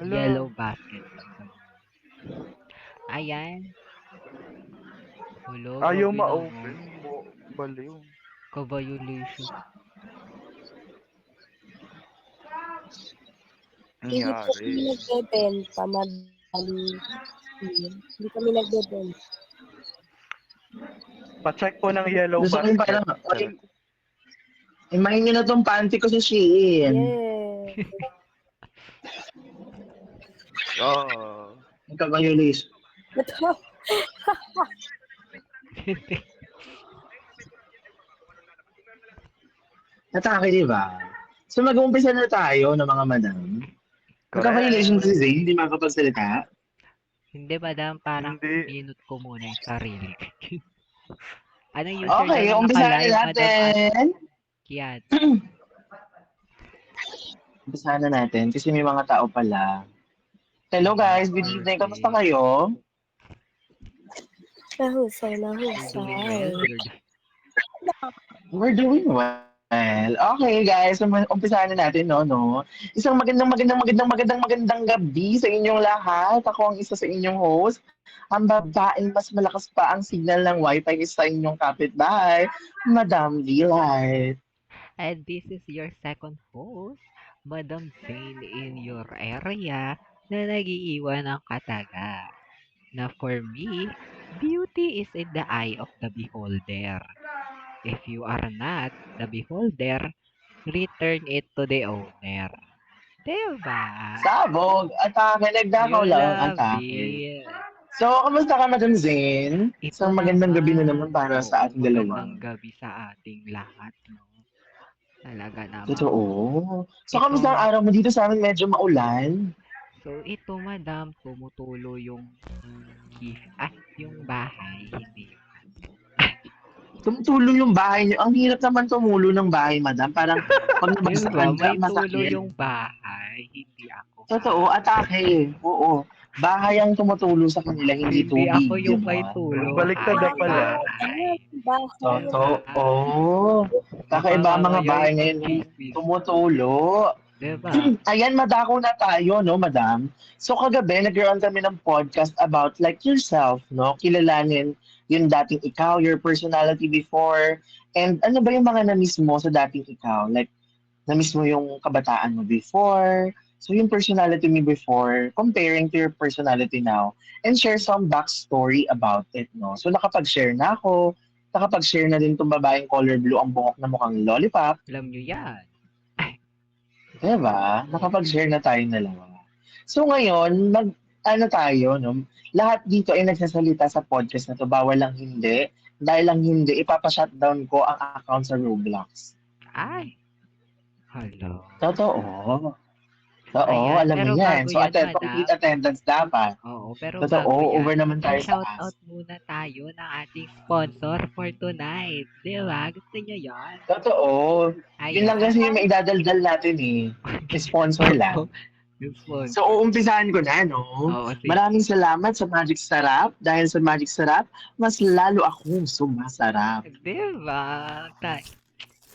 Yellow Hala, basket. Ayan. Hulo, ayaw grabe naman. ma-open mo. Baliw. Ka-violation. Hindi po Nangyari. kami nagbebenta, madam. Hindi kami nagbebenta. Pa-check po ng yellow Gusto ko yung basket. parang, okay, imahin nyo na tong panty ko sa Shein. Yes. Oh. Nagka-violation. Ito. Natake, di ba? So mag-uumpisa na tayo ng mga madam. Nagka-violation Correct. si Zay, hindi makakapagsalita. Hindi, madam. Parang Hindi. minute ko muna yung sarili. Anong Okay, username mo umpisahan naka-live, na madam at natin. Kiat? Umpisahan na natin kasi may mga tao pala. Hello Ayan, guys, good evening. Kamusta perfect. kayo? Nahusay, You're doing well. nahusay. You're doing... We're doing well. Okay guys, umpisahan na natin, no? Isang magandang gabi sa inyong lahat. Ako ang isa sa inyong host. Ang babaeng mas malakas pa ang signal ng wifi sa inyong kapitbahay, Madam Delight. And this is your second host, Madam Zane in your area na nag-iiwan ng kataga. Na for me, beauty is in the eye of the beholder. If you are not the beholder, return it to the owner. Diba? Sabog, atake, You nagdakaw lang ang love atake. it. So, kamusta ka, Madam Zane? Ito Isang magandang gabi na naman naman. para sa Oo, ating magandang dalawa. gabi sa ating lahat, no? Talaga namang Totoo. So, kamusta ang ito. araw mo dito sa amin? Medyo maulan. So, ito, madam, tumutulo yung yung bahay, hindi yung Tumutulo yung bahay niyo. Ang hirap naman tumulo ng bahay, Madam. Parang pag Diba? nabagsakan ka, May tulo masakit. yung bahay, hindi ako Totoo, ha. atake. Oo. Bahay ang tumutulo sa kanila, hindi Hindi ako tubig, di yung may ba? tulo ha, Baliktad na yung pala. bahay. Bahay. Totoo. Diba? Kakaiba ang mga Mapapamaya bahay yung ngayon, chismis. tumutulo. Diba? Ayan, madako na tayo, no, madam? So, kagabi, nagkaroon kami ng podcast about like yourself, no? Kilalanin yung dating ikaw, your personality before, and ano ba yung mga na-miss mo sa dating ikaw? Like, na-miss mo yung kabataan mo before, so yung personality mo before, comparing to your personality now, and share some backstory about it, no? So, nakapag-share na ako, nakapag-share na din tong babaeng color blue ang buhok na mukhang lollipop. Alam nyo yan. Diba? Nakapag-share na tayong dalawa. So ngayon, ano tayo, no? Lahat dito ay nagsasalita sa podcast na to. Bawal lang hindi. Dahil lang hindi, ipapa-shutdown ko ang account sa Roblox. Ay, hello. Totoo. Oo, Ayan, alam mo pero yan. bago So, yan, complete madam. attendance dapat. Oo, pero Totoo, bago over yan, naman tayo sa pa-shoutout ask. muna tayo ng ating sponsor for tonight. Di ba? Gusto nyo yan? Totoo. Yun lang Ayan. kasi yung maidadaldal natin eh. Sponsor Oo, lang. yung So, sponsor. uumpisahan ko na, no? Oo, Maraming sige. salamat sa Magic Sarap. Dahil sa Magic Sarap, mas lalo akong sumasarap. Di ba?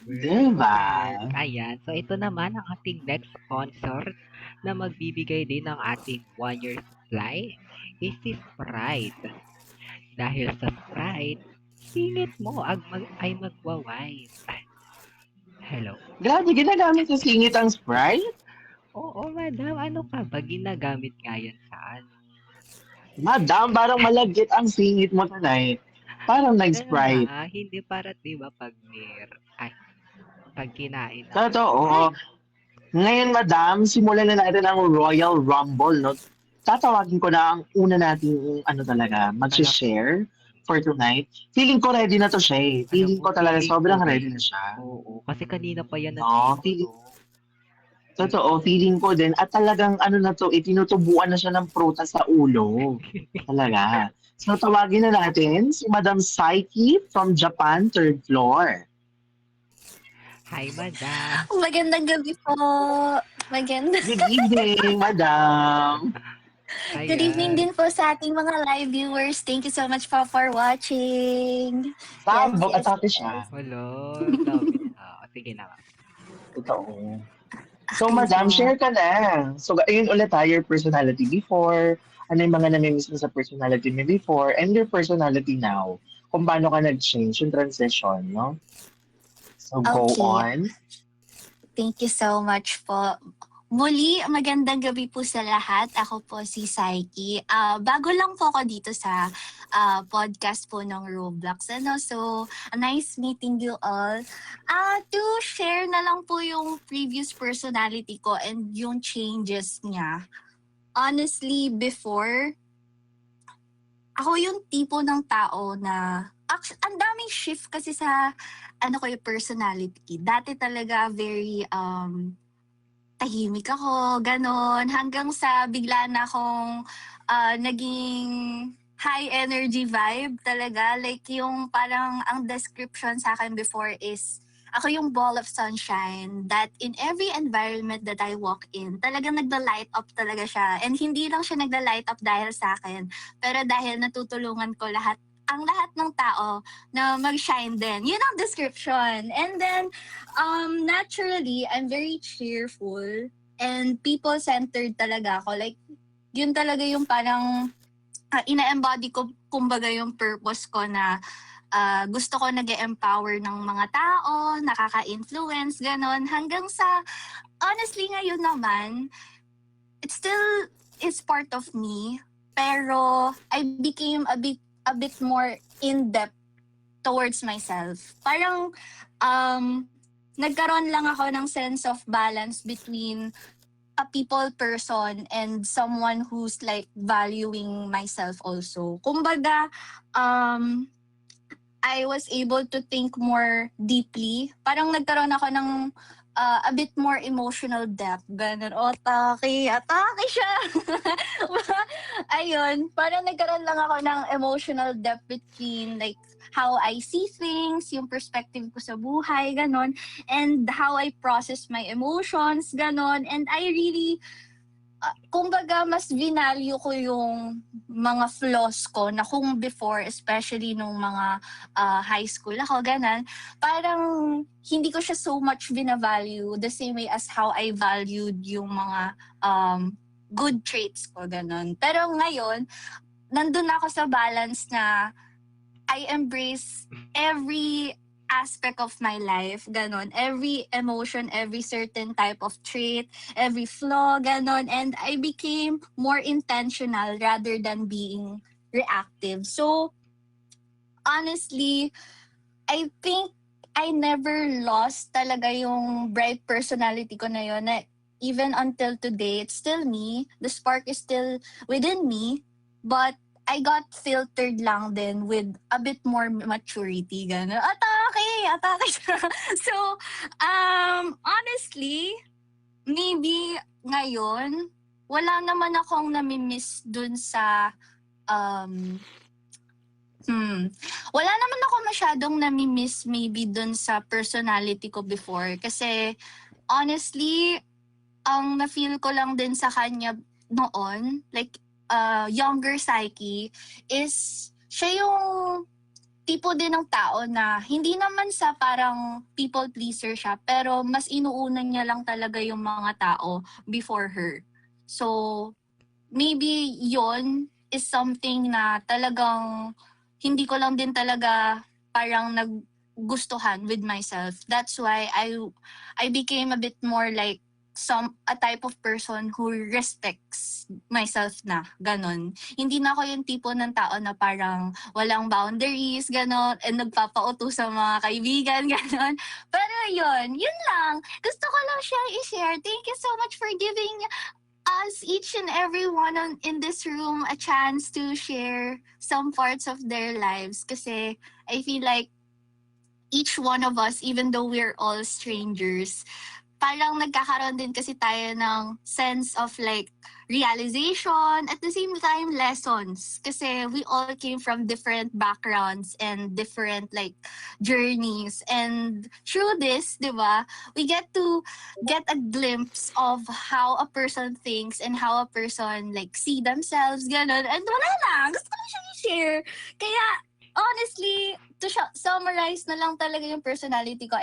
Diba? Perfect. Ayan. So, ito naman ang ating next sponsor na magbibigay din ng ating 1 year supply is si Sprite. Dahil sa Sprite, singit mo ay magwa-wise. Hello? Grabe, ginagamit sa singit ang Sprite? Oo, madam. Ano ka ba? Ginagamit nga yan sa ano? Madam, parang malagkit ang singit mo tonight. Parang nag-Sprite. Hindi para, di ba, pag kinain ng... Totoo. Ngayon, madam, simulan na natin ang Royal Rumble, no? Tatawagin ko na ang una nating, ano talaga, Palak. mag-share for tonight. Feeling ko ready na to siya eh. Alam Feeling mo, ko talaga feeling ko sobrang ready din. na siya. Oo, kasi kanina pa yan No, nandito. totoo, feeling ko din. At talagang ano na to, itinutubuan na siya ng prutas sa ulo. Talaga. So tawagin na natin si Madam Psyche from Japan, third floor. Hi, madam. Magandang gabi po. Good evening, Madam. Good evening din po sa ating mga live viewers. Thank you so much po for watching. Sabog, atake siya. Hello. Love it. Sige na. Totoo. So, Okay madam, po. share ka na. So, ayun ulit your personality before, ano yung mga namimiss mo sa personality mo before, and your personality now. Kung paano ka nag-change, yung transition, no? So, go Okay. on. Thank you so much po. Muli, magandang gabi po sa lahat. Ako po si Saiki. Bago lang po ako dito sa podcast po ng Roblox. So, nice meeting you all. To share na lang po yung previous personality ko and yung changes niya. Honestly, before, ako yung tipo ng tao na actually, ang daming shift kasi sa yung personality. Dati talaga very tahimik ako, ganon. Hanggang sa bigla na akong naging high energy vibe talaga. Like yung parang ang description sa akin before is ako yung ball of sunshine that in every environment that I walk in, talagang nagda-light up talaga siya. And hindi lang siya nagda-light up dahil sa akin, pero dahil natutulungan ko ang lahat ng tao na mag-shine din. Yun ang description. And then, naturally, I'm very cheerful and people-centered talaga ako. Like, yun talaga yung parang ina-embody ko, kumbaga yung purpose ko na gusto ko nag-empower ng mga tao, nakaka-influence, ganon. Hanggang sa, honestly ngayon naman, it still is part of me, pero I became a bit more in-depth towards myself. Parang nagkaroon lang ako ng sense of balance between a people person and someone who's like valuing myself also. Kumbaga, I was able to think more deeply. Parang nagkaroon ako ng a bit more emotional depth. Ganun. Atake siya. Ayun, parang nagkaroon lang ako ng emotional depth between like how I see things, yung perspective ko sa buhay, ganon, and how I process my emotions, ganon. And I really, kumbaga, mas vinalue ko yung mga flaws ko na kung before, especially nung mga high school ako, ganon, parang hindi ko siya so much vinavalue the same way as how I valued yung mga good traits ko, ganon. Pero ngayon, nandun ako sa balance na I embrace every aspect of my life, ganon. Every emotion, every certain type of trait, every flaw, ganon. And I became more intentional rather than being reactive. So, honestly, I think I never lost talaga yung bright personality ko na yun. Na even until today, it's still me. The spark is still within me. But I got filtered lang din with a bit more maturity. Gano'n. Atake siya. So, honestly, maybe ngayon, wala naman akong namimiss dun sa wala naman ako masyadong namimiss maybe dun sa personality ko before. Kasi, honestly, ang na-feel ko lang din sa kanya noon, like, younger Psyche, is siya yung tipo din ng tao na hindi naman sa parang people pleaser siya, pero mas inuuna niya lang talaga yung mga tao before her. So, maybe yon is something na talagang hindi ko lang din talaga parang naggustuhan with myself. That's why I became a bit more like a type of person who respects myself na, ganon. Hindi na ako yung tipo ng tao na parang walang boundaries, ganon, and nagpapauto sa mga kaibigan, ganon. Pero yun lang. Gusto ko lang siya i-share. Thank you so much for giving us, each and every one in this room, a chance to share some parts of their lives. Kasi I feel like each one of us, even though we're all strangers, parang nagkakaroon din kasi tayo ng sense of like realization, at the same time lessons, kasi we all came from different backgrounds and different like journeys, and through this, di ba, we get to get a glimpse of how a person thinks and how a person like see themselves, ganun. And wala lang, gusto ko lang siya i-share. Kaya honestly, to summarize na lang talaga yung personality ko,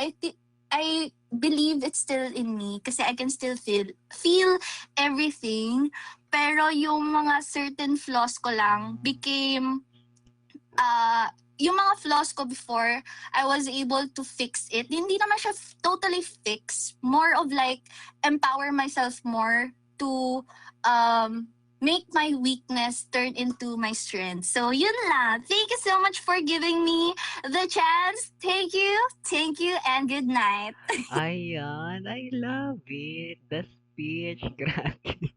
I believe it's still in me kasi I can still feel everything. Pero yung mga certain flaws ko lang became yung mga flaws ko before, I was able to fix it. Hindi naman siya totally fix. More of like, empower myself more to make my weakness turn into my strength. So, yun lang. Thank you so much for giving me the chance. Thank you, and good night. Ayan, I love it. The speech, grabe.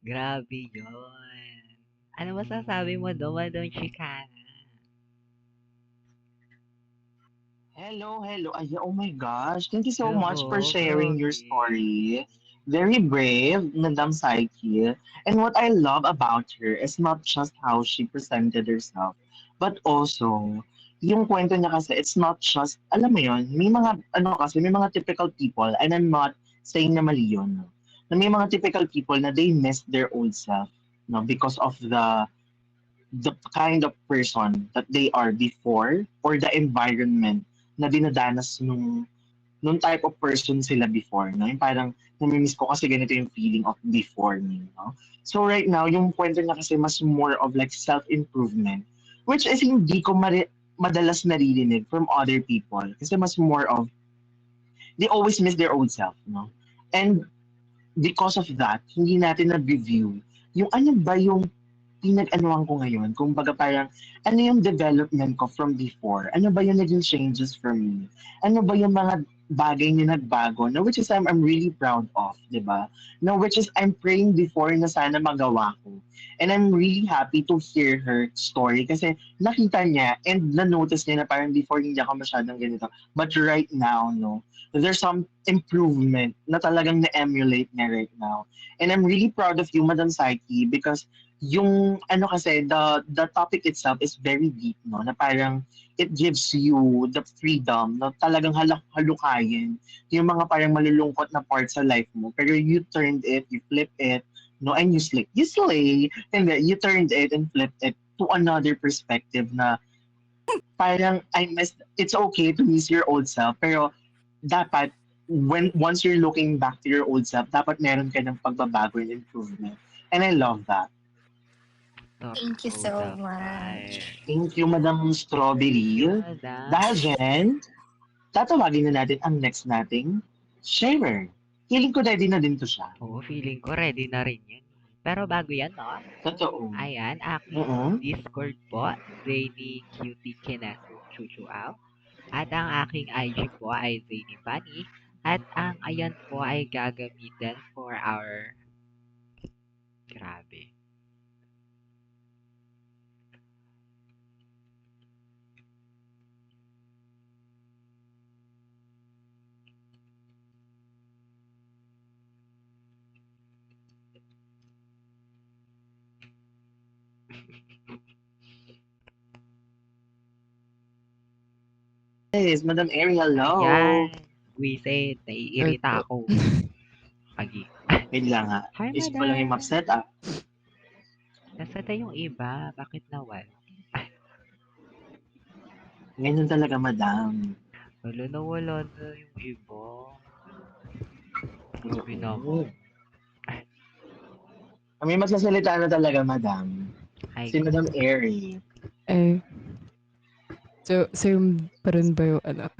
Grabe yun. Ano masasabi mo doon, Madam Chicana? Hello. Ay, oh my gosh. Thank you so much for Oo, sharing your grabe. story. Very brave, Madam Psyche. And what I love about her is not just how she presented herself, but also, yung kwento niya kasi, it's not just, alam mo yun, may mga, ano kasi, may mga typical people, and I'm not saying na mali yun, no? Na may mga typical people na they miss their old self, no, because of the kind of person that they are before or the environment na dinadanas nung type of person sila before, no? Yung parang namimiss ko kasi ganito yung feeling of before me, no? So right now, yung kwento niya kasi mas more of like self-improvement, which is hindi ko madalas naririnig from other people kasi mas more of they always miss their old self, no? And because of that, hindi natin na-review yung ano ba yung pinag-anuhan ko ngayon. Kung baga parang, ano yung development ko from before? Ano ba yung naging changes for me? Ano ba yung mga bagay na nagbago? No, which is I'm really proud of, di ba? No, which is I'm praying before na sana magawa ko. And I'm really happy to hear her story kasi nakita niya and na-notice niya na parang before hindi ako masyadong ganito. But right now, no, there's some improvement na talagang na-emulate niya right now. And I'm really proud of you, Madam Psyche, because yung ano kasi the topic itself is very deep, no, na parang it gives you the freedom na talagang halukayin yung mga parang malulungkot na parts sa life mo, pero you turned it, you flip it, no, and you slay, and then you turned it and flipped it to another perspective na parang it's okay to miss your old self, pero dapat once you're looking back to your old self, dapat meron ka ng pagbabago and improvement. And I love that. Thank you So so the much. Thank you, Madam Thank you, Strawberry. Madam. Dahil dyan, tatawagin na natin ang next nating sharer. Feeling ko ready na din to siya. Oo, feeling ko ready na rin yun. Pero bago yan, no? Totoo. Ayan, aking Oo. Discord po, Zany Cutie Kinesu Chuchuaw. At ang aking IG po ay Zany Bunny. At ang ayan po ay gagamitin for our... Grabe. Yes, Madam Airy, hello. Ayan. Wisit, naiirita ako. Pagi. Wait lang ha. Hi, Isip ko lang yung Madam. map setup. Nasa tayo yung iba. Bakit nawal? Ganyan talaga, Madam. Wala na wala na yung iba. Grabe Oo. naman. May magsasalita na talaga, Madam. Hi, Si Madam Airy. Eh, so, same pa rin ba yung ano?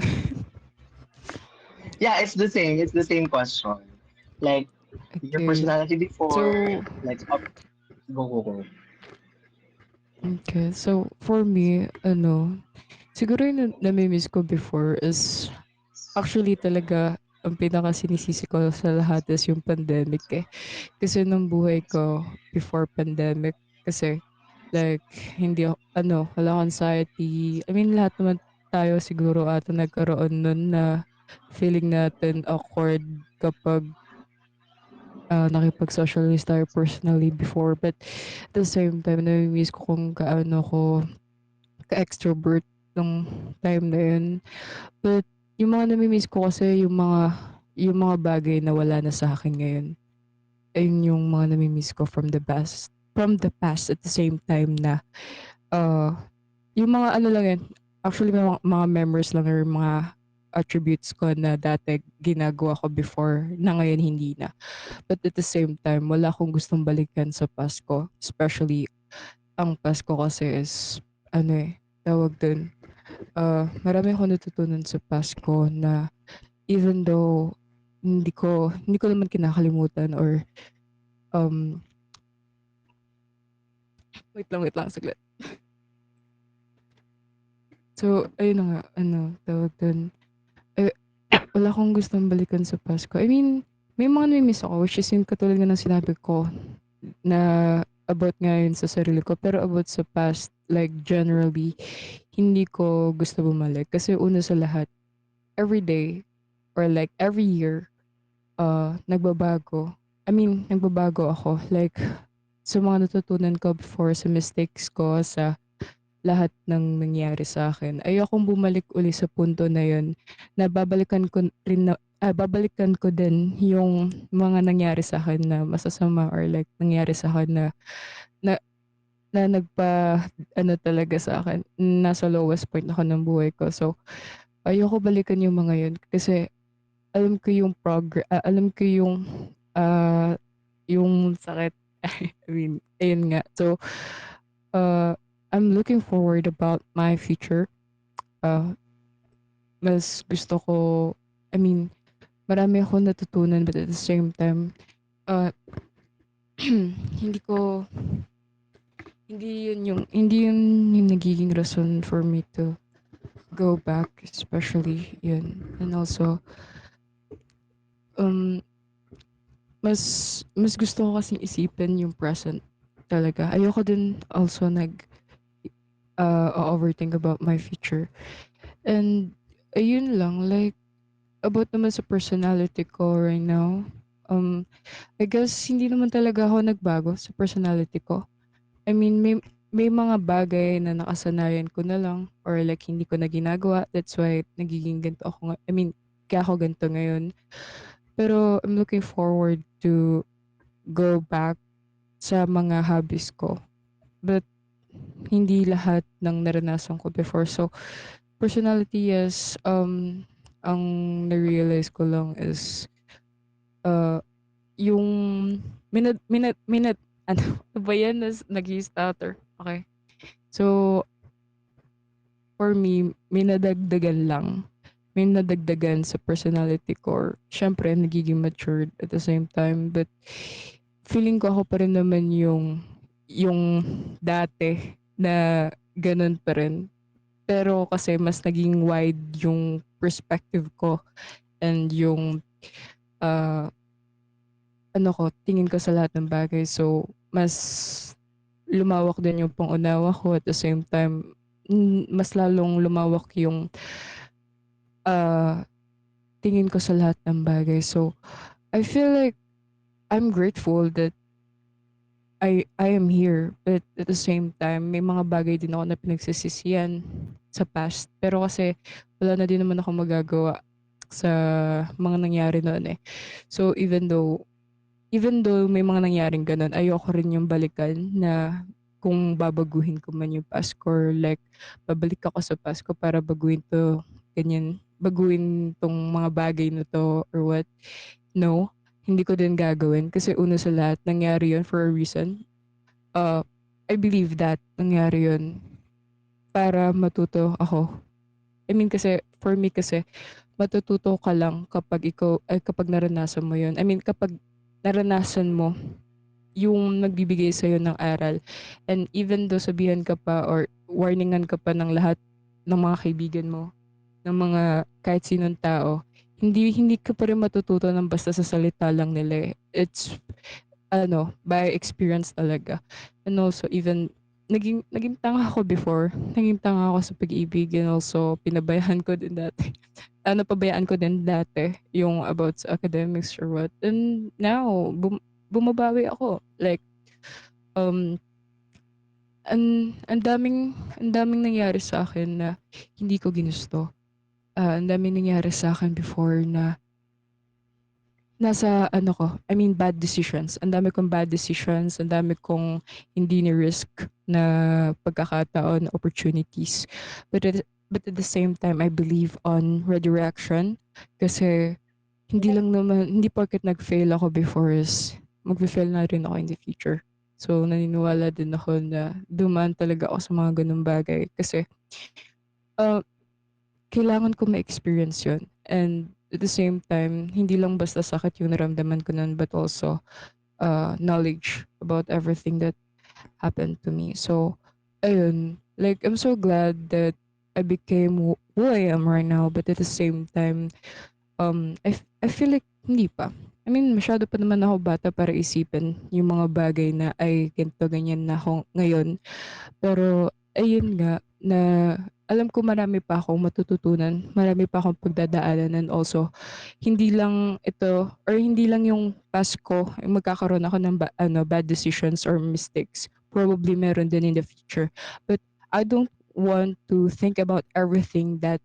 Yeah, it's the same. It's the same question. Like, your Okay. personality before, So, like, go. okay. So, for me, ano, siguro yung namimiss ko before is actually talaga ang pinaka sinisisi ko sa lahat is yung pandemic eh. Kasi nung buhay ko before pandemic, kasi like, hindi ako, walang anxiety. I mean, lahat naman tayo siguro ata nagkaroon nun na feeling natin awkward kapag nakipag-socialize tayo personally before. But at the same time, nami-miss ko kung gaano ko ka-extrovert nung time na yun. But yung mga nami-miss ko kasi yung mga bagay na wala na sa akin ngayon. Ayun yung mga nami-miss ko from the past. From the past at the same time na yung mga ano lang yun. Actually, mga memories lang or mga attributes ko na dati ginagawa ko before na ngayon hindi na. But at the same time, wala akong gustong balikan sa past ko. Especially, ang past ko kasi is, ano eh, tawag dun, marami akong natutunan sa past ko na even though hindi ko naman kinakalimutan or um, wait lang, saglit. So, ayun na nga, ano, tawag dun, eh, wala akong gustong balikan sa past ko. I mean, may mga nami-miss ako, which is yung katulad nga ng sinabi ko na about ngayon sa sarili ko. Pero about sa past, like generally, hindi ko gusto bumalik. Kasi una sa lahat, every day or like every year, nagbabago. I mean, nagbabago ako. Like, sa mga natutunan ko before, sa mistakes ko, sa lahat ng nangyari sa akin. Ayokong bumalik uli sa punto na yun na babalikan ko din yung mga nangyari sa akin na masasama or like nangyari sa akin na, na ano talaga sa akin. Nasa lowest point ako ng buhay ko. So, ayoko balikan yung mga yun kasi alam ko yung alam ko ah, yung sakit. I mean, ayun nga. So, uh, I'm looking forward about my future. Uh, mas gusto ko, I mean, marami akong natutunan but at the same time, uh, hindi ko, hindi yun yung nagiging rason for me to go back, especially yun. And also, um, mas gusto ko kasing isipin yung present talaga. Ayoko din also overthink about my future. And ayun lang, like, about naman sa personality ko right now, I guess hindi naman talaga ako nagbago sa personality ko. I mean, may mga bagay na nakasanayan ko na lang or like hindi ko na ginagawa. That's why nagiging ganito ako. I mean, kaya ako ganito ngayon. Pero I'm looking forward to go back sa mga hobbies ko. But hindi lahat ng naranasan ko before. So, personality is, ang na-realize ko lang is, uh, yung ano, ano ba yan? Nag-stutter. Okay. So, for me, minadagdagan lang. May nadagdagan sa personality ko. Or, syempre, nagiging matured at the same time. But, feeling ko ako pa rin naman yung dati na ganun pa rin. Pero kasi mas naging wide yung perspective ko and yung uh, tingin ko sa lahat ng bagay. So, mas lumawak din yung pangunawa ko at the same time, mas lalong lumawak yung uh, tingin ko sa lahat ng bagay. So, I feel like I'm grateful that I am here. But at the same time, may mga bagay din ako na pinagsisisihan sa past. Pero kasi wala na din naman ako magagawa sa mga nangyari noon eh. So even though may mga nangyaring ganun, ayoko rin yung balikan na kung babaguhin ko man yung past ko or like babalik ako sa past ko para baguhin to, ganyan, baguhin tong mga bagay na to or what. No, hindi ko din gagawin kasi una sa lahat, nangyari yun for a reason. Uh, I believe that nangyari yun para matuto ako. I mean kasi, for me kasi, matututo ka lang kapag naranasan mo yun. I mean, kapag naranasan mo yung nagbibigay sa'yo ng aral. And even though sabihan ka pa or warningan ka pa ng lahat ng mga kaibigan mo, ng mga kahit sinong tao, hindi ka pa rin matututo ng basta sa salita lang nila eh. It's by experience talaga. And also even naging tanga ako before. Naging tanga ako sa pag-ibig and also pinabayaan ko din dati. Pabayaan ko din dati yung about sa academics or what. And now, bumabawi ako. Like, um, ang daming nangyari sa akin na hindi ko ginusto. Ang daming nangyari sa akin before na nasa ano ko, I mean bad decisions. Ang dami kong bad decisions, ang dami kong hindi ni risk na pagkakataon, opportunities. But but at the same time, I believe on redirection kasi hindi porket nag-fail ako before is magfe-fail na rin ako in the future. So, naniniwala din ako na dumaan talaga ako sa mga ganung bagay kasi uh, kailangan ko ma-experience yun. And at the same time, hindi lang basta sakit yung naramdaman ko nun, but also knowledge about everything that happened to me. So, ayun, like, I'm so glad that I became who I am right now, but at the same time, I feel like hindi pa. I mean, masyado pa naman ako bata para isipin yung mga bagay na ay ganito ganyan na ako ngayon. Pero ayun nga na alam ko marami pa akong matututunan, marami pa akong pagdadaanan and also hindi lang ito or hindi lang yung past ko yung magkakaroon ako ng bad decisions or mistakes. Probably meron din in the future. But I don't want to think about everything that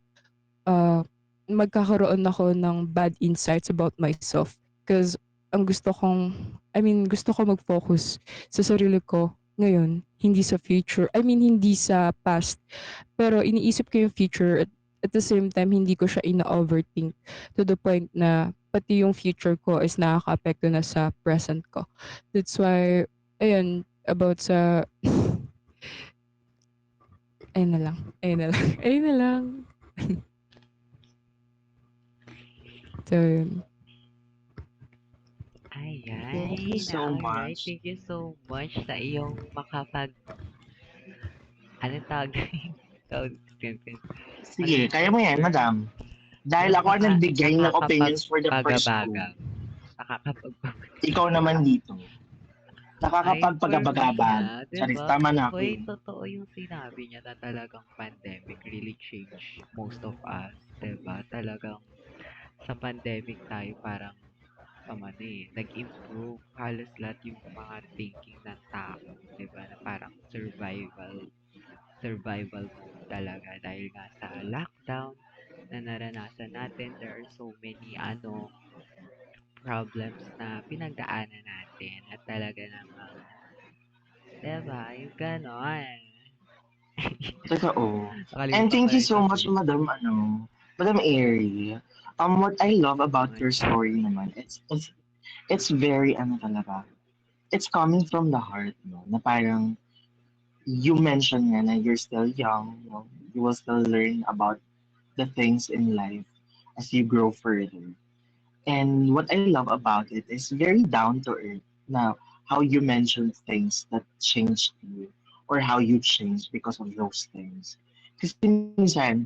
uh, magkakaroon ako ng bad insights about myself. Because ang gusto ko mag-focus sa sarili ko ngayon, hindi sa future. I mean, hindi sa past. Pero iniisip ko yung future at the same time, hindi ko siya ina-overthink to the point na pati yung future ko is nakaka-apekto na sa present ko. That's why, ayun, about sa, ayun na lang, ayun na lang, ayun na lang. So, yun. Thank you Ayan, so alright. much. Thank you so much sa iyong ano tawag tawag Sige, kaya mo yan, mag-share, madam. Dahil yung ako ang nagbigay ng opinions for the first two. nakakapagpagabaga, nakakapagpag Ikaw naman dito. ay for me Nakakapagpagabagabag. Charis, diba? tama na ako Uy, eh. totoo yung sinabi niya na talagang pandemic really changed most of us, diba? Talagang sa pandemic tayo parang nag-improve halos lahat yung mga thinking ng tao, 'di ba? Na parang survival mode talaga dahil nga sa lockdown na naranasan natin, there are so many problems na pinagdaanan natin at talaga namang, 'di ba? Yung ganon. Totoo. And Nakalimutan ko thank na you yung so much, sabihin. Madam Airy. What I love about Yun. your story naman, it's very, talaga, it's coming from the heart, no? Na parang, you mentioned nga na you're still young, no? You will still learn about the things in life as you grow further. And what I love about it is very down to earth. Now, how you mentioned things that changed you or how you changed because of those things. Kasi minsan,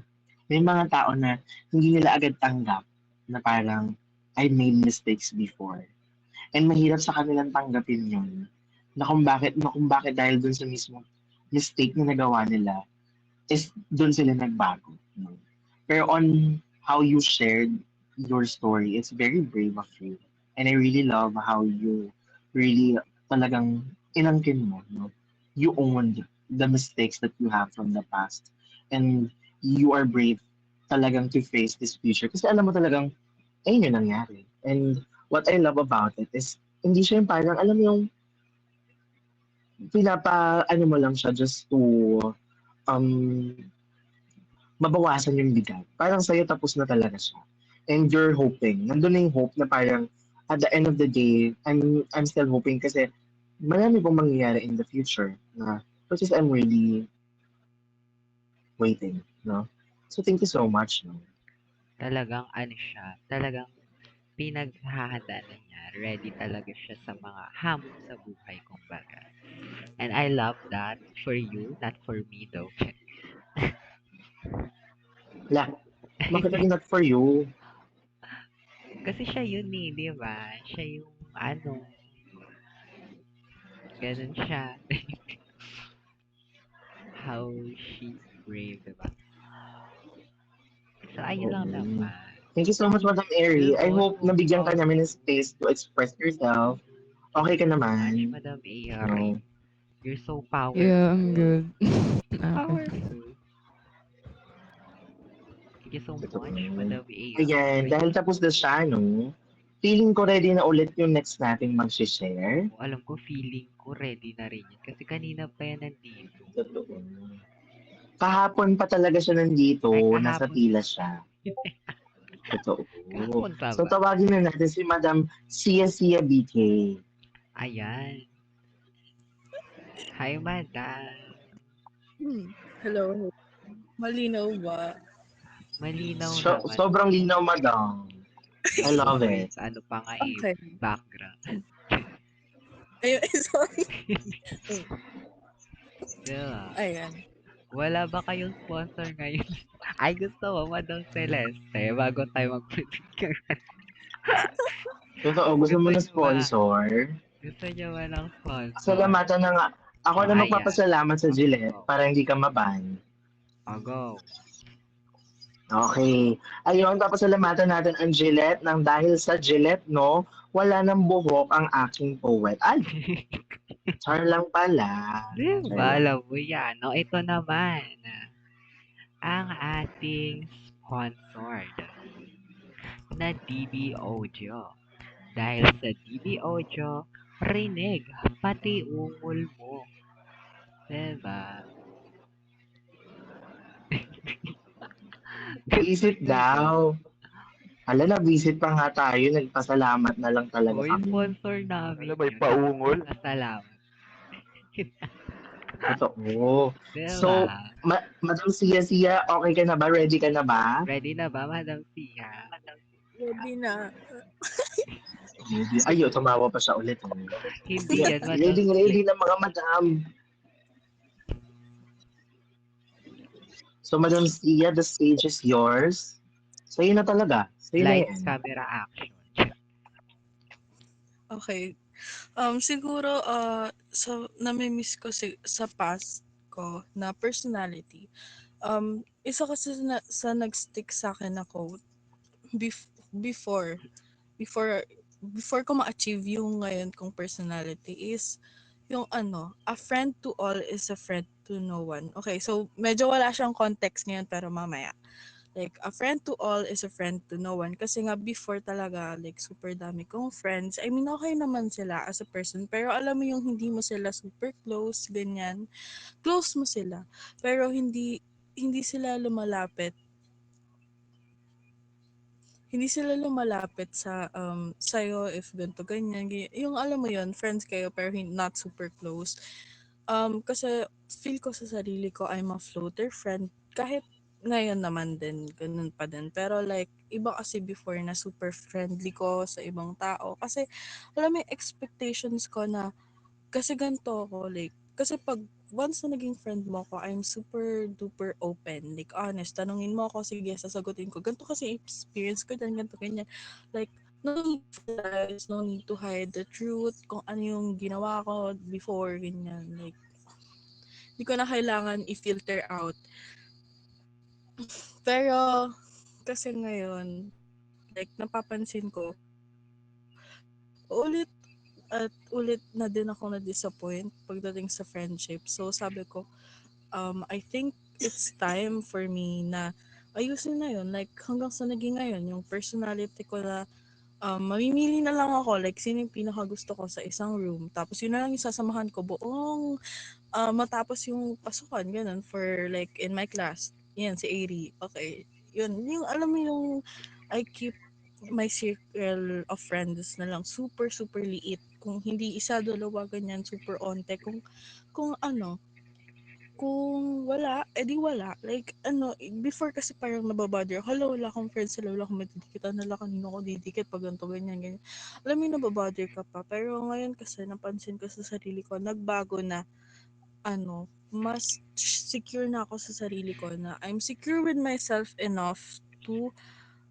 may mga tao na hindi nila agad tanggap na parang I made mistakes before. And mahirap sa kanilang tanggapin yun na kung bakit dahil dun sa mismo mistake na nagawa nila is dun sila nagbago. No? Pero on how you shared your story, it's very brave of you. And I really love how you really talagang inangkin mo. No? You owned the mistakes that you have from the past. And you are brave talagang to face this future. Kasi alam mo talagang, ayun yung nangyari. And what I love about it is, hindi siya yung parang, alam mo yung, ano mo lang siya just to um, mabawasan yung bigat. Parang sa'yo tapos na talaga siya. And you're hoping. Nandun na yung hope na parang at the end of the day, I'm still hoping kasi marami pong mangyayari in the future na which is I'm really waiting, no? So thank you so much, no? Talagang siya, talagang pinaghahanda na niya. Ready talaga siya sa mga hamon sa buhay, kumbaga. And I love that for you, not for me though. La, bakit naging not for you? Kasi siya yun eh, di ba? Siya yung ganun siya. How she's brave, di ba? So, ayun lang Oo. naman. Thank you so much, Madam Airy. I Yun, hope move nabigyan ka on. namin ng space to express yourself. Okay ka Much, naman. Madam No? Ari. You're so Yeah, I'm powerful. good. Okay. Powerful. Thank you so Totoo. much, Madam Ayan, Ari. dahil tapos na siya, no? Feeling ko ready na ulit yung next nating mag-share. O, alam ko, feeling ko ready na rin yan. Kasi kanina pa yan nandito. Totoo. Kahapon pa talaga siya nandito, Ay, nasa kahapon. pila siya. Totoo. Kahapon pa So ba? tawagin na natin si Madam Sia Sia BK. Ayan. Hi, madam. Hello. Malinaw ba? Malinaw So, naman. sobrang linaw, Madam. I love it. With ano pa nga Okay. background. Ayun, sorry. Diba? Ayan. Wala ba kayong sponsor ngayon? Ay, gusto mo, Madam Celeste, bago tayo mag-predict. Totoo, gusto mo Gusto na nyo ba? sponsor? Gusto nyo ba ng sponsor? Salamatan na nga. Ako Oh, na ayan. magpapasalamat sa Oh, Gillette go. para hindi ka maban. Oh, go. Okay. Ayun, papasalamatan natin ang Gillette nang dahil sa Gillette, no, wala nang buhok ang aking poet. Ay, char lang pala. Char Diba, lang. alam mo yan. No, ito naman, ang ating sponsored na DB Audio. Dahil sa DB Audio, rinig, pati ungol mo. Diba? Visit daw. Hala, na-visit pa nga tayo. Nagpasalamat na lang talaga Uy, kami. sponsor Ano namin ba, yun. paungol? Salamat. Totoo. So, Diba? Madam Sia Sia, okay ka na ba? Ready ka na ba? Ready na ba, Madam Sia? Ready na. Ayo, tumawa pa siya ulit. Hindi yan, Madam Ready, Sia. ready na mga madam. So, Madam Sia, the stage is yours. Sa'yo na talaga. Sa'yo na Lights, yan. camera, action. Okay. Siguro, nami-miss ko sa past ko na personality. Isa kasi sa nag-stick sa akin na quote before before before ko ma-achieve yung ngayon kong personality is yung a friend to all is a friend to no one. Okay, so medyo wala siyang context ngayon pero mamaya. Like, a friend to all is a friend to no one. Kasi nga, before talaga, like, super dami kong friends. I mean, okay naman sila as a person. Pero alam mo yung hindi mo sila super close, ganyan. Close mo sila. Pero hindi sila lumalapit. Hindi sila lumalapit sa'yo if ganito, ganyan. Yung alam mo yun, friends kayo pero not super close. Kasi feel ko sa sarili ko, I'm a floater friend. Kahit ngayon naman din, ganun pa din. Pero like, iba kasi before na super friendly ko sa ibang tao. Kasi, alam mo yung expectations ko na, kasi ganito ako, like, kasi pag once na naging friend mo ako, I'm super duper open. Like, honest, tanungin mo ako, sige, sasagutin ko. Ganito kasi experience ko dyan, ganito, ganyan. Like, no need for lies, no need to hide the truth, kung ano yung ginawa ko before, ganyan. Like, hindi ko na kailangan i-filter out. Pero, kasi ngayon, like, napapansin ko, ulit at ulit na din ako na-disappoint pagdating sa friendship. So, sabi ko, I think it's time for me na ayusin na yun. Like, hanggang sa naging ngayon, yung personality ko na mamimili na lang ako, like, sino yung pinaka-gusto ko sa isang room. Tapos, yun na lang yung sasamahan ko buong matapos yung pasukan, ganun, for like, in my class. Yan, si Airy. Okay. Yun, yung, alam mo yung, I keep my circle of friends na lang super, super liit. Kung hindi isa, dalawa, ganyan, super onte. Kung ano, kung wala, edi wala. Like, before kasi parang nababother. Hala, wala akong friends, hala, wala akong madidikitan, hala, kanino ko didikit pag ganito, ganyan, ganyan. Alam mo yung nababother ka pa. Pero ngayon kasi, napansin ko sa sarili ko, nagbago na, mas secure na ako sa sarili ko na I'm secure with myself enough to,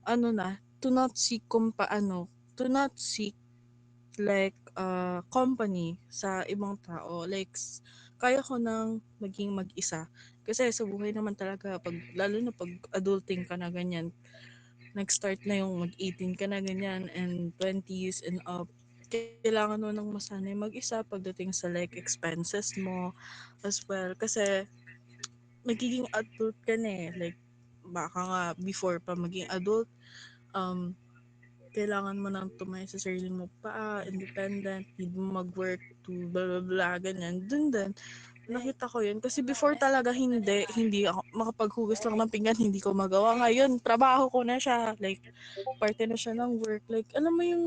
to not seek to not seek like company sa ibang tao. Like, kaya ko nang maging mag-isa. Kasi sa buhay naman talaga, lalo na pag adulting ka na ganyan, nag-start na yung mag-18 ka na ganyan and 20s and up, kailangan mo nang masanay mag-isa pagdating sa like expenses mo as well. Kasi magiging adult ka na eh. Like, baka nga before pa maging adult, um, kailangan mo nang tumayo sa sarili mo pa, independent, need mo mag-work to blah blah blah, ganyan. Dun din, nakita ko yun. Kasi before talaga hindi ako makapaghugas lang ng pinggan, hindi ko magawa. Ngayon, trabaho ko na siya. Like, parte na siya ng work. Like, alam mo yung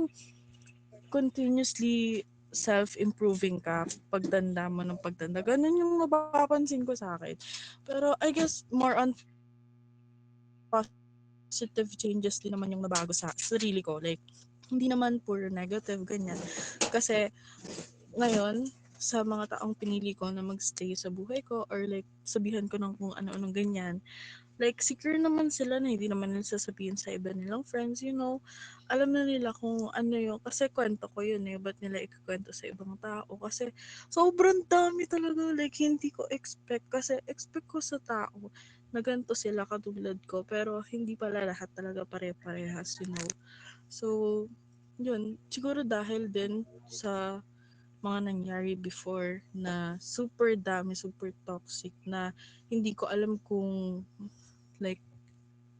continuously self-improving ka pagtanda mo ng pagtanda. Ganun yung napapansin ko sa akin. Pero I guess more on positive changes din naman yung nabago sa sarili ko. Like, hindi naman puro negative, ganyan. Kasi ngayon, sa mga taong pinili ko na magstay sa buhay ko or like sabihan ko ng kung ano-anong ganyan, like secure naman sila na hindi naman nila sasabihin sa iba nilang friends, you know. Alam na nila kung ano yung, kasi kwento ko yun eh, ba't nila ikukwento sa ibang tao. Kasi sobrang dami talaga, like hindi ko expect, kasi expect ko sa tao na ganito sila katulad ko, pero hindi pala lahat talaga pare-parehas, you know. So, yun, siguro dahil din sa mga nangyari before na super dami, super toxic na hindi ko alam kung like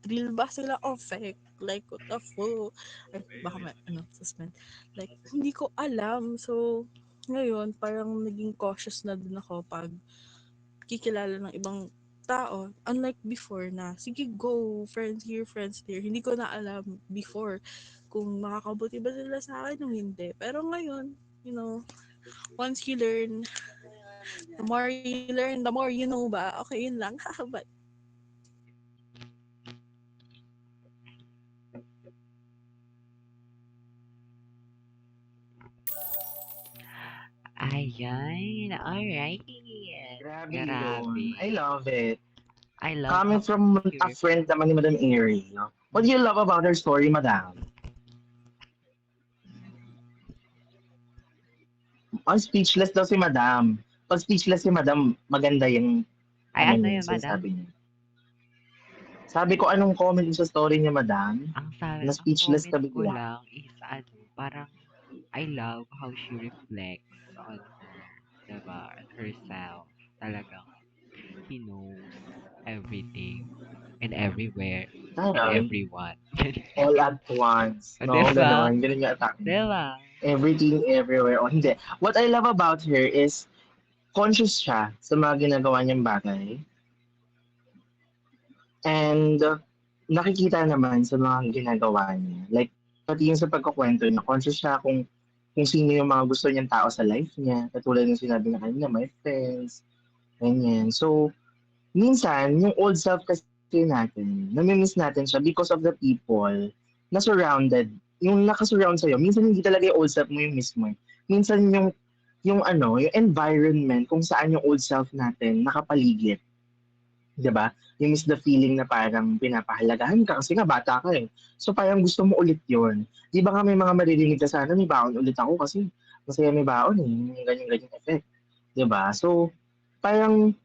real ba sila o fake? Like, what the fuck? Ay, baka may, suspend. Like, hindi ko alam. So, ngayon, parang naging cautious na din ako pag kikilala ng ibang tao. Unlike before na, sige go, friends here, friends there. Hindi ko na alam before kung makakabuti ba sila sa akin o hindi. Pero ngayon, you know, once you learn, the more you learn, the more you know ba? Okay, yun lang. Bye. Ayan, alright. Grabe Grabe. yun. I love it. I love Coming how from you a friend naman ni Madam Airy, no? What do you love about her story, Madam? Oh, speechless daw si Madam. Pag speechless si Madam, maganda yung Ay, ano ano niya, yun, madam? sinasabi niya. Sabi ko, anong comment mo sa story niya, Madam? Na Ang speechless comment ka ko bigla. lang is parang I love how she reflects on her, diba? On herself. Talagang he knows everything and everywhere and Taray. everyone. All at once. No, Diba? ganon. Ganon yung atake niya. Diba? Everything, everywhere. O hindi. What I love about her is conscious siya sa mga ginagawa niyang bagay. And nakikita naman sa mga ginagawa niya. Like, pati yung sa pagkukwento niya, conscious siya kung sino yung mga gusto niyang tao sa life niya. Katulad ng sinabi na kanina, my friends, ganyan. So, minsan, yung old self kasi natin, namimiss natin siya because of the people na surrounded, yung nakasurround sa'yo. Minsan hindi talaga yung old self mo yung mismo. Minsan yung environment kung saan yung old self natin nakapaligid. 'Di ba? You miss the feeling na parang pinapahalagahan ka kasi nga bata ka eh. So parang gusto mo ulit 'yon. 'Di ba nga may mga maririnig ka sana, may baon ulit ako kasi masaya may baon eh, yung ganyan-ganyan effect. 'Di ba? So parang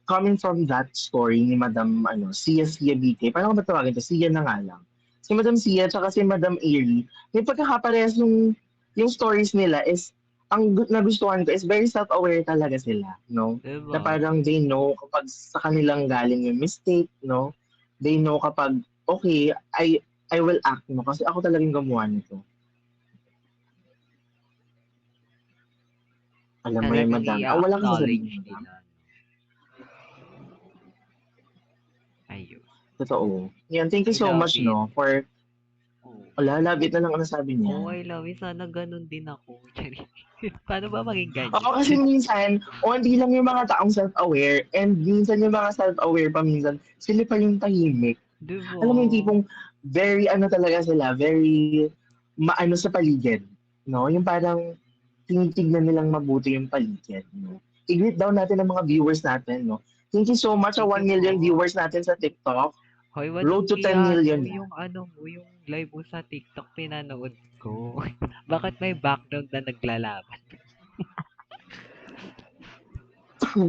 coming from that story ni Madam Sia BK, parang ba tawagin to? Sia na nga lang. Si Madam Sia tsaka si Madam Airy, may pagkakaparehas yung stories nila is nagustuhan ko is very self-aware talaga sila, no? Na Diba? parang they know kapag sa kanilang galing yung mistake, no? They know kapag, okay, I will act, no? Kasi ako talagang gumawa nito. Alam mo yun, Talagang Madam. Wala kang i-acknowledge sasabihin, Madam. nila. Ayun. Totoo. Yan, thank you I so love much, it. no? For, Oh. love it na lang ang nasabi niya. Oh, I love it. Sana ganun din ako. Paano ba maging ganyan? Oo, kasi minsan, hindi lang yung mga taong self-aware, and minsan yung mga self-aware pa minsan, sila pa yung tahimik. Diba? Alam mo yung tipong very talaga sila, very maano sa paligid. No? Yung parang tinitignan nilang mabuti yung paligid. No? I-greet down natin ang mga viewers natin. No? Thank you so much sa Thank 1 you million po. viewers natin sa TikTok. Hoy, Road Madam to 10 million Keanu, na. yung yung live mo sa TikTok pinanood ko. Bakit may background na naglalaban?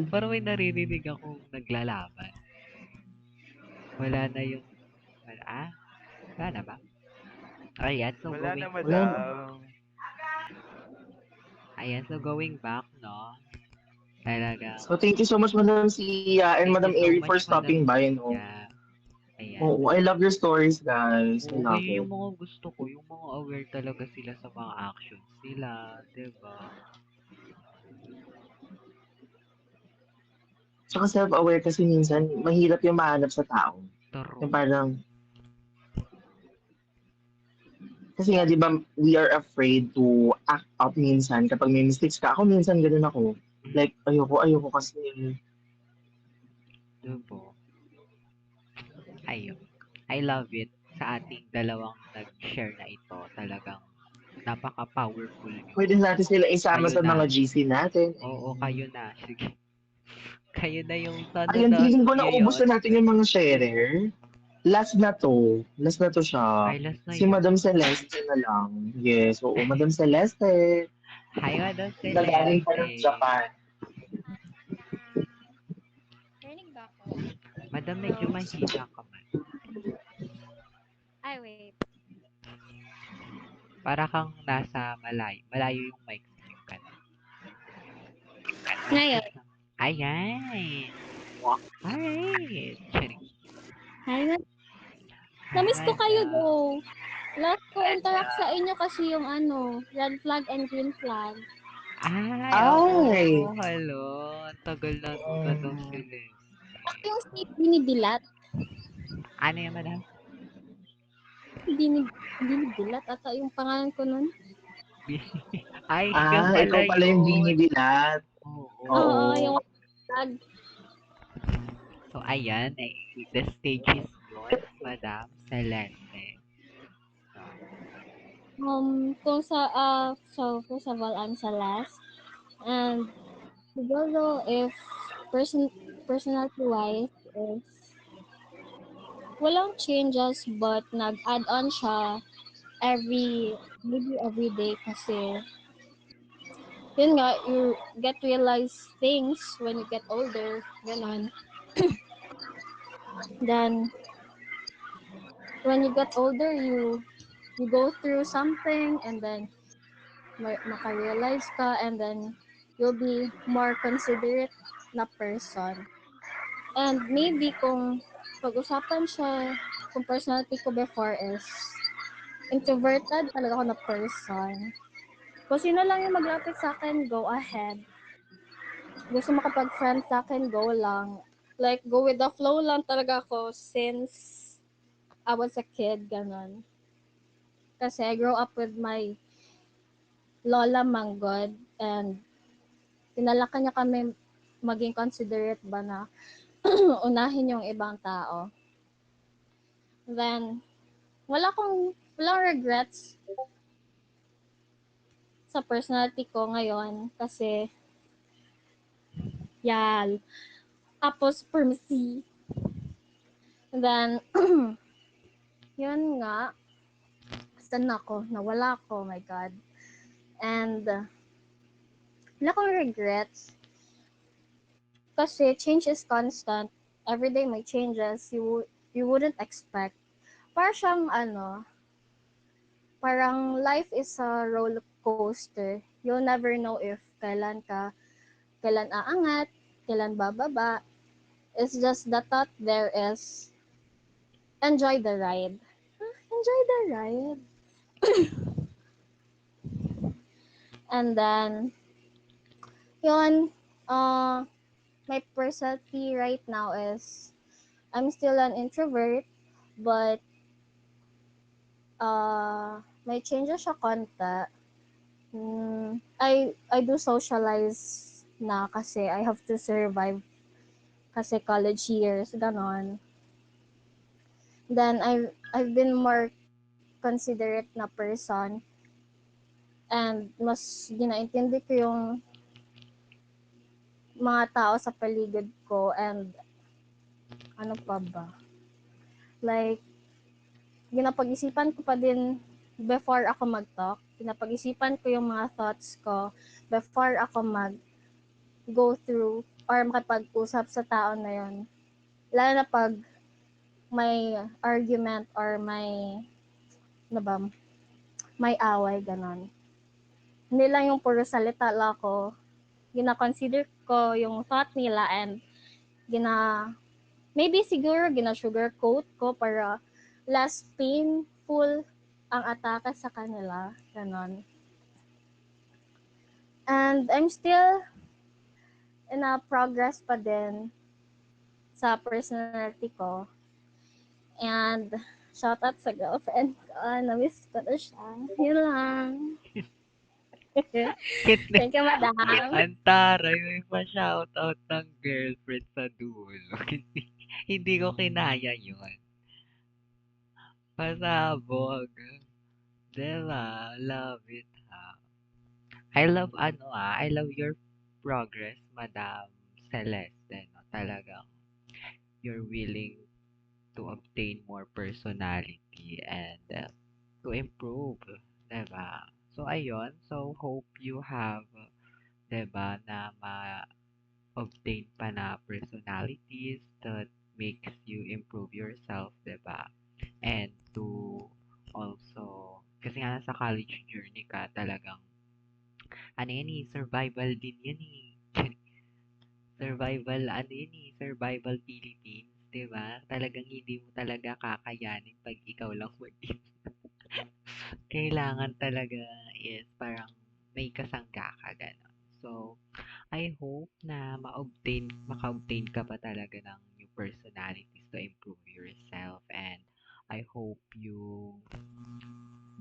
Parang may naririnig akong naglalaban. Wala na yung, wala na ba? Ayan, so Wala na, going, Wala na. madam. so going back, no? Talagang, So thank you so much, Madam Sia and thank you Madam so Airy for much, Madam stopping by. No? Sia. Ayan. Oo, I love your stories, guys. I Oo, love yun it. yung mga gusto ko, yung mga aware talaga sila sa mga actions nila, 'di ba? Tsaka self-aware kasi minsan, mahirap yung mahanap sa tao. Yung True. parang, kasi nga, di ba, we are afraid to act out minsan kapag may mistakes ka. Ako minsan ganun ako. Mm, Like, ayoko kasi. diba? Ayun. I love it sa ating dalawang nag-share na ito. Talagang napaka-powerful nyo. Pwede natin sila isama Kayo sa mga na. GC natin. Oo, kayo na. Sige. Kayo na yung Ayun, sunod feeling ko naubos yun. na natin yung mga sharer. Last na to. Last na to siya. Ay, last na Si yun. Madam Celeste na lang. Yes, oo. Madam Celeste. Hi, Madam Nagaling pa Celeste. ng Japan. Narinig ba ako? Madam, medyo Hello? mahina ka man. Ay, wait. Para kang nasa malayo. Malayo yung mic sa'yo. Ganun. Ngayon. Ayan. Alright. Charing. Hi, namiss ko kayo Hello. though. Last ko interact sa inyo kasi yung red flag and green flag. Ay, Ay! oo. Hello. Ang tagal na nun, Madam Mm. Celeste. Ako yung si binidilat. Ano yan, Madam? Binidilat ata yung pangalan ko nun. Ay, ikaw pala Ikaw pala yung yun. binibilat. Oo. Oo, Oo. yung flag. So, ayan. The stage is yours, Madam Celeste. So first of all, I'm Celeste. And siguro if personality-wise is walang changes but nag-add on siya maybe every day kasi yun nga, you get to realize things when you get older, ganon. Then, when you get older, you go through something and then maka-realize ka and then you'll be more considerate na person. And maybe kung pag-usapan siya, kung personality ko before is introverted talaga ako na person. Kung sino lang yung maglapit sa akin, go ahead. Gusto makapag-friend sa akin, go lang. Like, go with the flow lang talaga ako since I was a kid, ganon. Kasi I grew up with my lola manggod and tinalakan niya kami maging considerate ba na unahin yung ibang tao. Then, walang regrets sa personality ko ngayon kasi yan, apos permisi. Then, yun nga, saan ako? Nawala ako, oh my God. And, wala akong regrets kasi change is constant. Every day may changes you wouldn't expect. Parang siyang parang life is a roller coaster. You'll never know if kailan aangat, kailan bababa. It's just the thought there is enjoy the ride. Enjoy the ride. And then, yun, my personality right now is I'm still an introvert, but may changes siya konti. I do socialize na kasi I have to survive kasi college years, ganon. Then I've been more considerate na person and mas ginaintindi ko yung mga tao sa paligid ko and ano pa ba? Like, ginapag-isipan ko pa din before ako mag-talk. Ginapag-isipan ko yung mga thoughts ko before ako go through or makapag-usap sa tao na yun. Lalo na pag may argument or may away, ganon. Hindi lang yung puro salita lang ako. Gina-consider ko yung thought nila and maybe siguro gina-sugarcoat ko para less painful ang atake sa kanila. Ganon. And I'm still na progress pa din sa personality ko. And shout out sa girlfriend ko. Na-miss ko na siya. Yun lang. Thank you, madam. Ang taray, may pa-shoutout ng girlfriend sa dulo. Hindi ko kinaya yun. Pasabog. Diba? Love it, ha? I love your progress, Madam Celeste, no? Talagang you're willing to obtain more personality and to improve, diba? So, ayun. So, hope you have, diba, na ma-obtain pa na personalities that makes you improve yourself, diba? And to also, kasi nga nasa college journey ka, talagang ano yan eh, survival din yan eh. Survival, ano yun eh, survival Philippines, di ba? Talagang hindi mo talaga kakayanin pag ikaw lang mag-isa. Kailangan talaga is parang may kasangga ka, gano'n. So, I hope na maka-obtain ka pa talaga ng new personalities to improve yourself and I hope you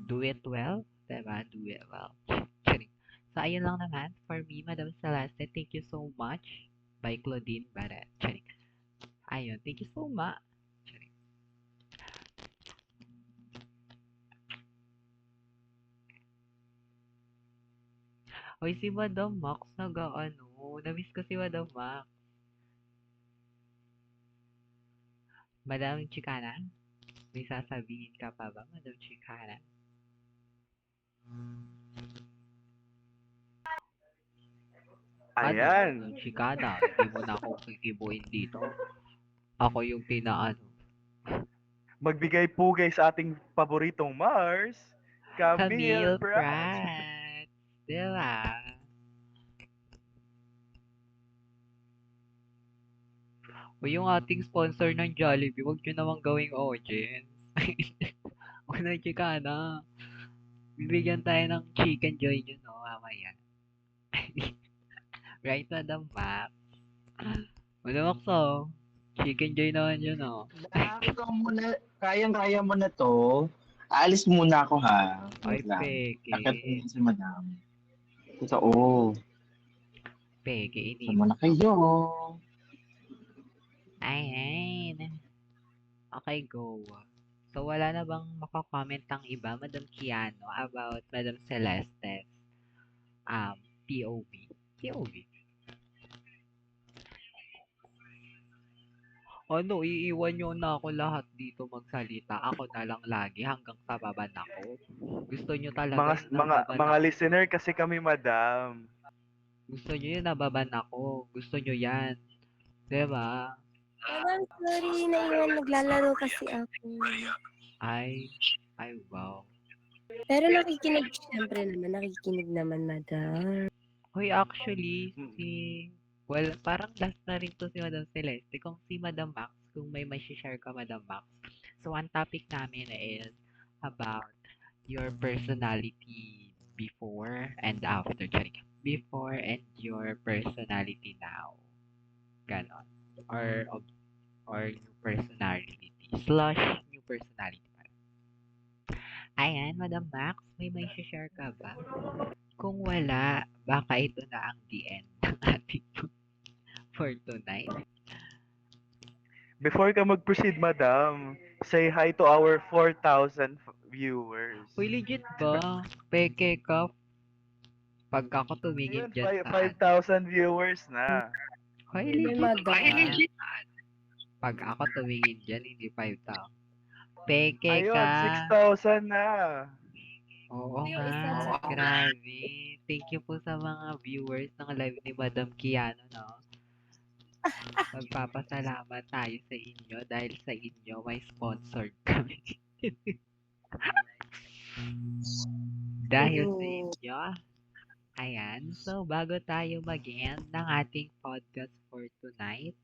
do it well, diba? Do it well. Charing. So, ayun lang naman for me, Madam Celeste. Thank you so much by Claudine Barret. Charing. Ayun, thank you so much. Charing. Hoy, si Madam Max nag-ano. Na-miss ko si Madam Max. Madam Chicana, may sasabihin ka pa ba, Madam Chicana? Ano, Ayan. Chicana, hindi mo na ako kikibuin dito. Ako yung tinaano. Magbigay pugay sa ating paboritong Mars. Camille Camille Prats. Prats. Diba? O yung ating sponsor ng Jollibee, huwag nyo namang gawing audience. Huwag na Chicana. Bibigyan tayo ng chicken joy nyo, no? Mamaya. Right, Madam Mac? Madam Max, oh. Chicken joy naman yun, oh. Ikaw muna, kayang-kaya mo na to. Aalis muna ako ha. Ay, Wait lang. peke. Akit mo si madam. Totoo. Peke, Sama na iniwan ako. kayo. Ayan. Okay, go. So, wala na bang makakomment ang iba, Madam Kiano, about Madam Celeste's POV? POV? Ano, iiwan nyo na ako lahat dito magsalita. Ako na lang lagi hanggang sa baban ako. Gusto nyo talaga yung nababan Mga ako. listener kasi kami, madam. Gusto nyo yung nababan ako. Gusto nyo yan. Diba? Madam, sorry, naiwan naglalaro kasi ako. Ay, wow. Pero nakikinig, syempre naman, nakikinig naman, madam. Hoy, actually, well, parang last na rin to si Madam Celeste. Kung si Madam Max, kung may share ka, Madam Max. So, ang topic namin is about your personality before and after. Charing. Before and your personality now. Ganon. Or new personality. Slash new personality. Ayan, Madam Max, may share ka ba? Kung wala, baka ito na ang the end ng ating for tonight. Before ka mag-proceed, madam, say hi to our 4,000 viewers. Uy, legit ba? Peke ka. Pag ako tumingin Ayun, dyan sa 5,000 viewers na. Hoy, May legit ba? madam. Pag ako tumingin dyan, hindi 5,000. Peke Ayun, ka. 6,000 na. Oo Yung isa nga. dyan. Grabe. Thank you po sa mga viewers ng live ni Madam Kiano, no? Magpapasalamat tayo sa inyo dahil sa inyo may sponsored kami. Dahil sa inyo. Ayan. So, bago tayo mag-end ng ating podcast for tonight,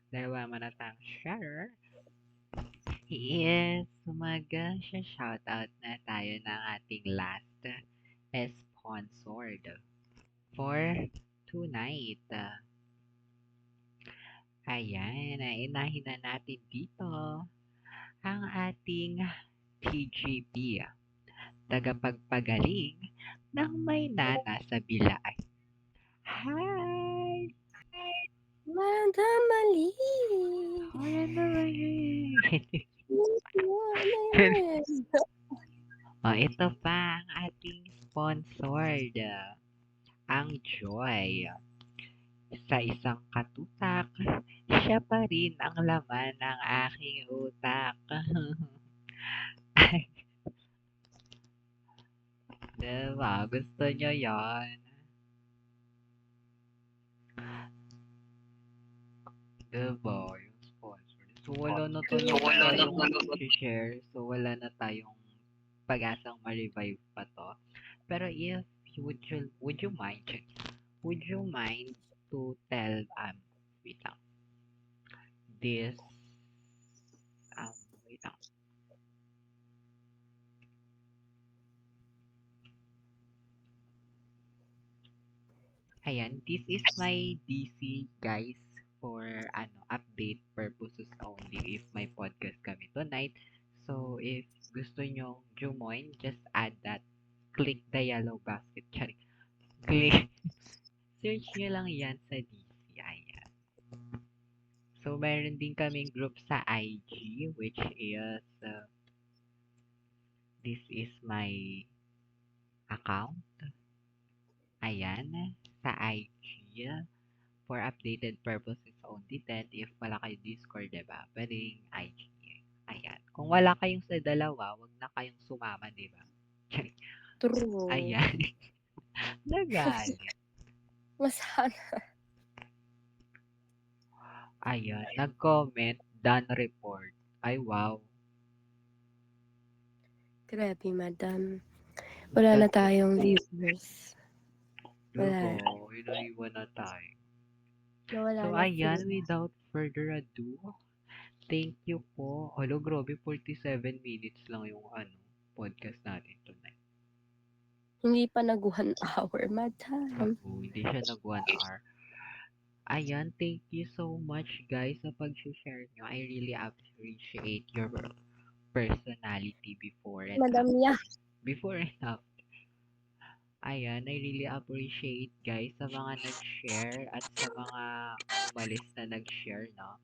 dahil wala man na tayong share, is mag-shoutout na tayo ng ating last sponsored for tonight. Ayan, inahin na natin dito ang ating TGP, tagapagpagaling ng may nana sa bilay. Hi! Madam Mali. Ayan na ba yun? Ano yan? Ito pa ang ating sponsored, ang Joy. Sa isang katutak, siya pa rin ang laman ng aking utak. Diba? Gusto nyo yon? Diba? Yung sponsor. So, wala na tayong share. So, wala na tayong pag-asang ma-revive pa to. Pero if you would you mind to tell, wait lang, this, um, wait lang, ayan, this is my DC, guys, for update purposes only if may podcast kami tonight. So if gusto nyo join, just add that, click the yellow basket. Sorry. Click, search nyo lang yan sa DC. Ayan. So meron din kaming group sa IG, which is, this is my account. Ayan, sa IG. For updated purposes only, then if wala kayo Discord, diba? Pwedeng IG. Ayan. Kung wala kayong sa dalawa, wag na kayong sumama, diba? True. Ayan. Nagalit. Masana. Ayan. Nag-comment, done report. Ay, wow. Grabe, madam. Wala na tayong viewers. Wala. Diba? Inaiwan na tayo. Nawala So, na ayan, sila. without further ado, thank you po. Alo, grabe, 47 minutes lang yung podcast natin tonight. Hindi pa nag 1 hour, madam. Hindi siya nag 1 hour. Ayan, thank you so much guys sa pag-share nyo. I really appreciate your personality before and Madam after. ya. Before and after. Ayan, I really appreciate guys sa mga nag-share at sa mga umalis na nag-share, no?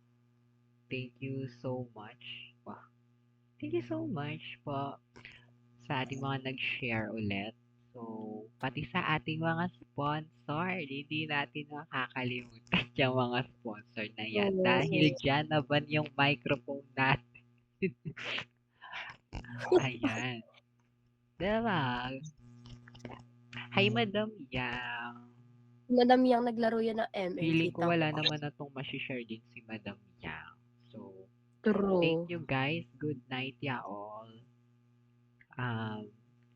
Thank you so much. Wow. Thank you so much po sa ating mga nag-share ulit. So, pati sa ating mga sponsor, hindi natin makakalimutan yung mga sponsor na yan. Oo. Dahil dyan naman yung microphone natin. Ayan. Diba? Hi, Madam Yang. Madam yang naglaro yan ng ML. Feeling Kita ko wala ko. naman na itong masishare din si Madam Yang. So, True. thank you guys. Good night, ya all.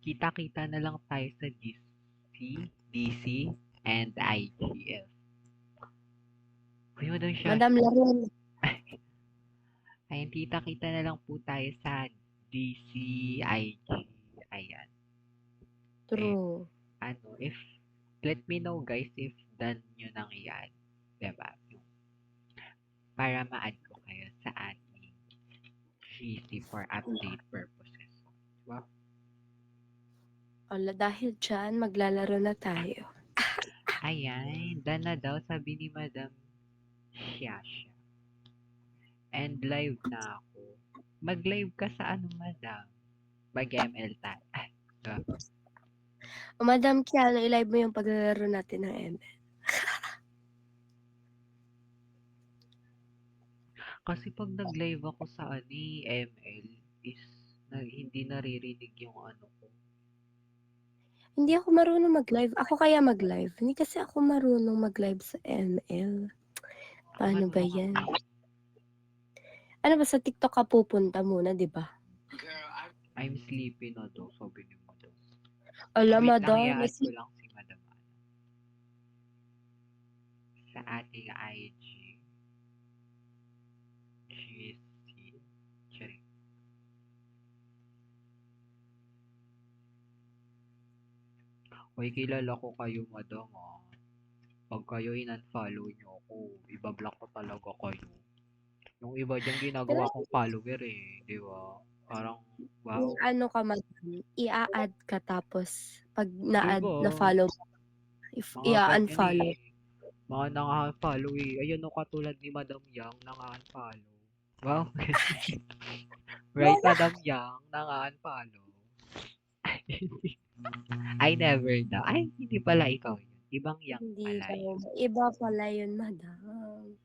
Kita-kita na lang tayo sa DC, and IGF. Uy, mo daw siya. Madam laro. Ayan, kita-kita na lang po tayo sa DC, IG. Ayan. True. Let me know guys if done nyo nang i-add. Diba? Para ma-add ko kayo sa ating GC for update purposes. Diba? Ala, dahil dyan, maglalaro na tayo. Ayan, done na daw, sabi ni Madam Shasha. And live na ako. Mag-live ka sa Madam? Mag-ML tayo. O, Madam Kiano, i-live mo yung paglalaro natin ng ML. Kasi pag nag-live ako sa ML is hindi naririnig yung ko. Hindi ako marunong mag-live. Ako kaya mag-live. Hindi kasi ako marunong mag-live sa ML. Paano ba Marunong yan? ako. Ano ba, sa TikTok ka pupunta muna, di ba? I'm sleepy na daw, sabi ni Madam. Ala, Wait Madam. lang, i-add ko lang si Madam sa ating IG. GC. Charing. Uy, kilala ko kayo, Madam, ah. pag kayo in-unfollow niyo ako, iba-block ko talaga kayo. Yung iba diyan Pero ginagawa kong follower eh, 'di ba? Parang wow, ano ka madam, i-a-add ka tapos 'pag 'di na-add, ba? na-follow mo, Mga ganyan i-a-unfollow. eh. Mga naka-unfollow eh. Ayan o katulad ni Madam Yang naka-unfollow. Wow. Right, Madam Yang naka-unfollow. I never daw. Ay, hindi pala ikaw yun. Ibang Yang Hindi pala daw, yun. iba pala yun madam.